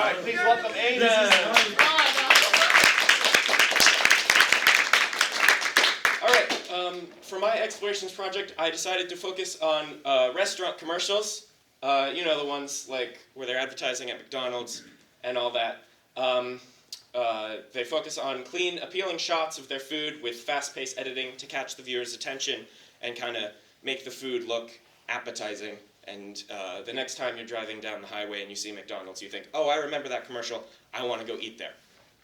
right, please welcome Aidan. All right, for my explorations project, I decided to focus on restaurant commercials. You know, the ones like where they're advertising at McDonald's and all that. They focus on clean, appealing shots of their food with fast-paced editing to catch the viewer's attention and kind of make the food look appetizing. And the next time you're driving down the highway and you see McDonald's, you think, oh, I remember that commercial. I want to go eat there.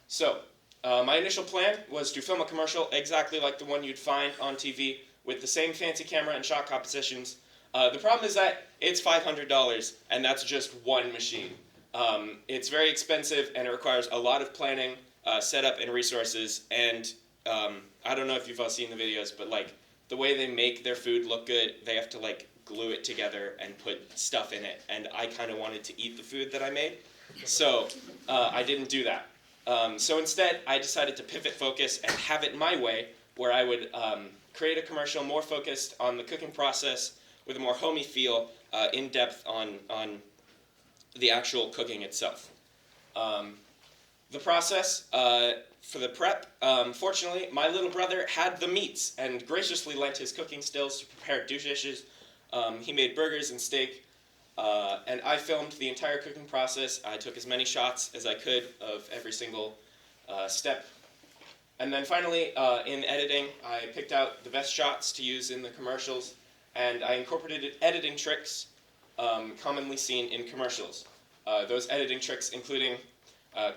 So my initial plan was to film a commercial exactly like the one you'd find on TV with the same fancy camera and shot compositions. The problem is that it's $500, and that's just one machine. It's very expensive, and it requires a lot of planning, setup, and resources. And I don't know if you've all seen the videos, but like the way they make their food look good, they have to like glue it together and put stuff in it. And I kind of wanted to eat the food that I made, so I didn't do that. So instead, I decided to pivot focus and have it my way, where I would create a commercial more focused on the cooking process with a more homey feel, in depth on the actual cooking itself. The process for the prep, fortunately, my little brother had the meats and graciously lent his cooking skills to prepare dishes. He made burgers and steak, and I filmed the entire cooking process. I took as many shots as I could of every single step. And then finally, in editing, I picked out the best shots to use in the commercials, and I incorporated editing tricks commonly seen in commercials. Those editing tricks including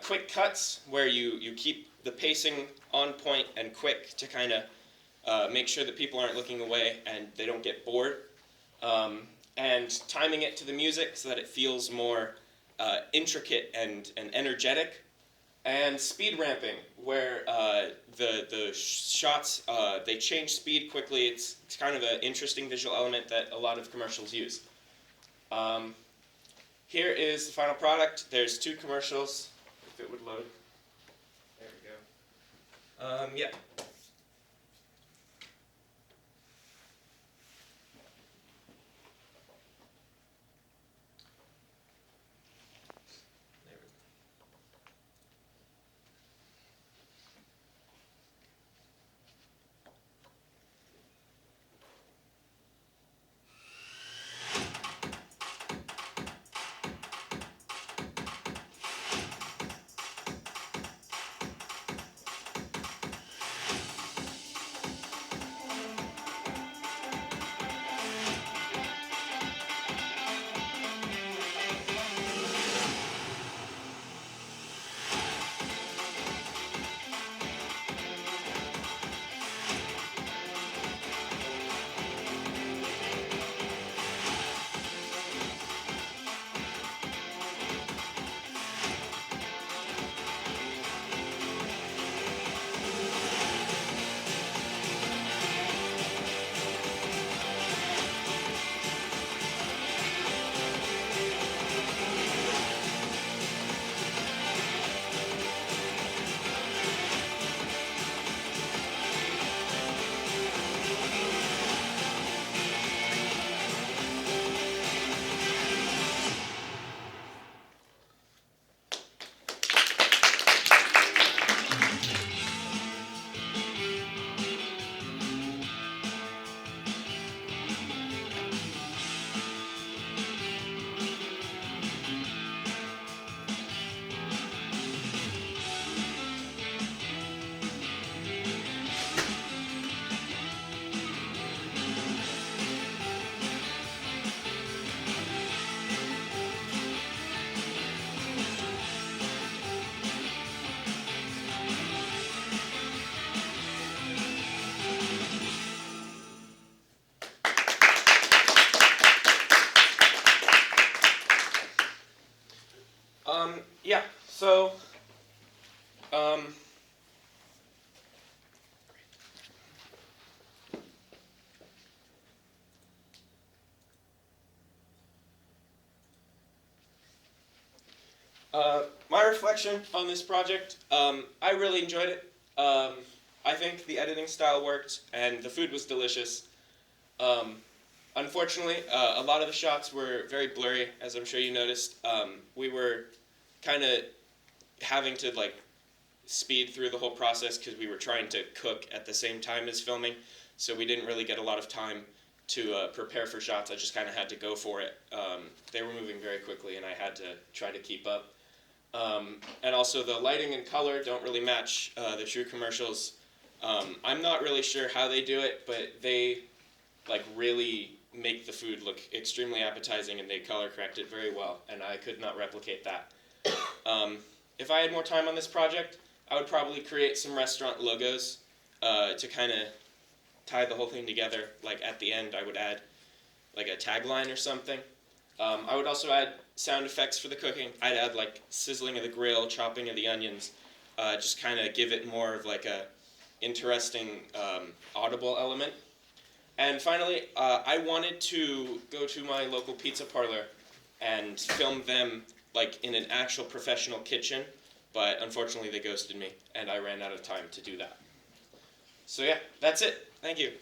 quick cuts, where you keep the pacing on point and quick to kind of make sure that people aren't looking away and they don't get bored. And timing it to the music so that it feels more intricate and energetic. And speed ramping, where the shots, they change speed quickly. It's kind of an interesting visual element that a lot of commercials use. Here is the final product. There's 2 commercials, if it would load. There we go. Yeah. Yeah, so my reflection on this project, I really enjoyed it. I think the editing style worked and the food was delicious. Unfortunately, a lot of the shots were very blurry, as I'm sure you noticed. We were kind of having to like speed through the whole process because we were trying to cook at the same time as filming, so we didn't really get a lot of time to prepare for shots. I just kind of had to go for it. They were moving very quickly, and I had to try to keep up. And also the lighting and color don't really match the true commercials. I'm not really sure how they do it, but they like really make the food look extremely appetizing, and they color correct it very well, and I could not replicate that. If I had more time on this project, I would probably create some restaurant logos to kind of tie the whole thing together. Like at the end, I would add like a tagline or something. I would also add sound effects for the cooking. I'd add like sizzling of the grill, chopping of the onions, just kind of give it more of like a interesting audible element. And finally, I wanted to go to my local pizza parlor and film them like in an actual professional kitchen, but unfortunately they ghosted me, and I ran out of time to do that. So yeah, that's it. Thank you.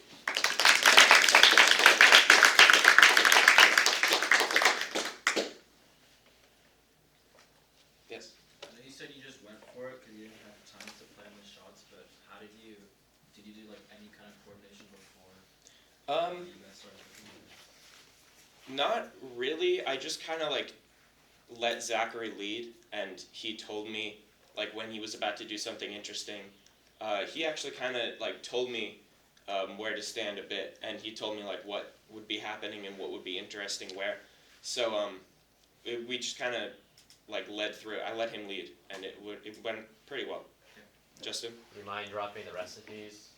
Yes? I know you said you just went for it because you didn't have time to plan the shots, but how did you do like any kind of coordination before you guys started shooting? Not really. I just kind of like let Zachary lead, and he told me like when he was about to do something interesting. He actually kind of like told me where to stand a bit, and he told me like what would be happening and what would be interesting where. So we just kind of like led through it. I let him lead, and it went pretty well. Yeah. Justin? Do you mind dropping the recipes?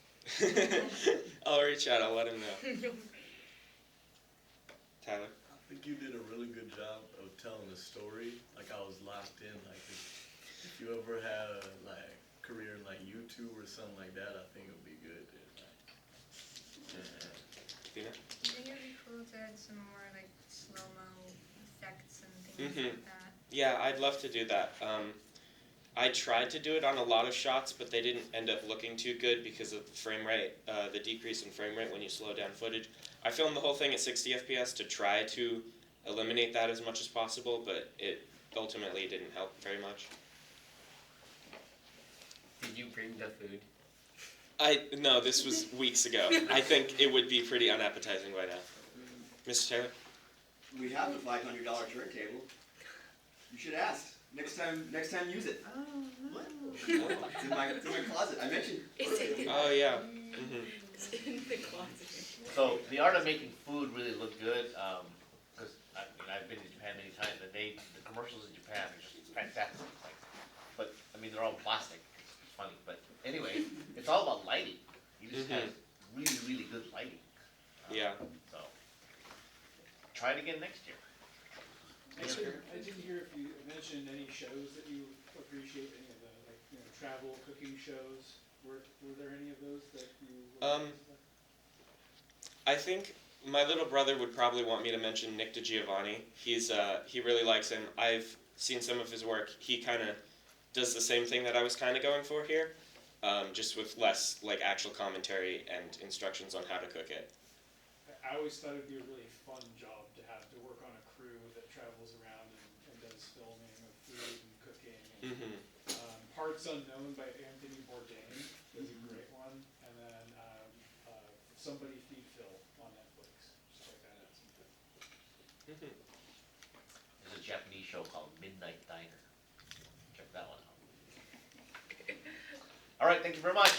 I'll reach out. I'll let him know. Tyler? I think you did a really good job of telling the story. Like I was locked in. Like if you ever had a like career in like YouTube or something like that, I think it would be good. Dina? I think it'd be cool to add some more like slow-mo effects and things like that. Yeah, I'd love to do that. I tried to do it on a lot of shots, but they didn't end up looking too good because of the frame rate, the decrease in frame rate when you slow down footage. I filmed the whole thing at 60 FPS to try to eliminate that as much as possible, but it ultimately didn't help very much. Did you bring the food? No, this was weeks ago. I think it would be pretty unappetizing by now. Mr. Taylor? We have the $500 turntable. You should ask. Next time use it. What? It's in my closet. I mentioned. Oh yeah. Mm-hmm. It's in the closet. So the art of making food really looked good, because I've been to Japan many times, and the commercials in Japan are just fantastic. Like, but I mean, they're all plastic. It's funny, but anyway, it's all about lighting. You just have really, really good lighting. Yeah. So try it again next year. I didn't hear if you mentioned any shows that you appreciate, any of the travel cooking shows. Were there any of those that you? I think my little brother would probably want me to mention Nick DiGiovanni. He really likes him. I've seen some of his work. He kind of does the same thing that I was kind of going for here, just with less like actual commentary and instructions on how to cook it. I always thought it'd be a really fun job to have to work on a crew that travels around and does filming of food and cooking. And, Parts Unknown by Anthony Bourdain is a great one, and then Somebody Feed Phil on Netflix. Just check that out sometime. There's a Japanese show called Midnight Diner. Check that one out. All right, thank you very much.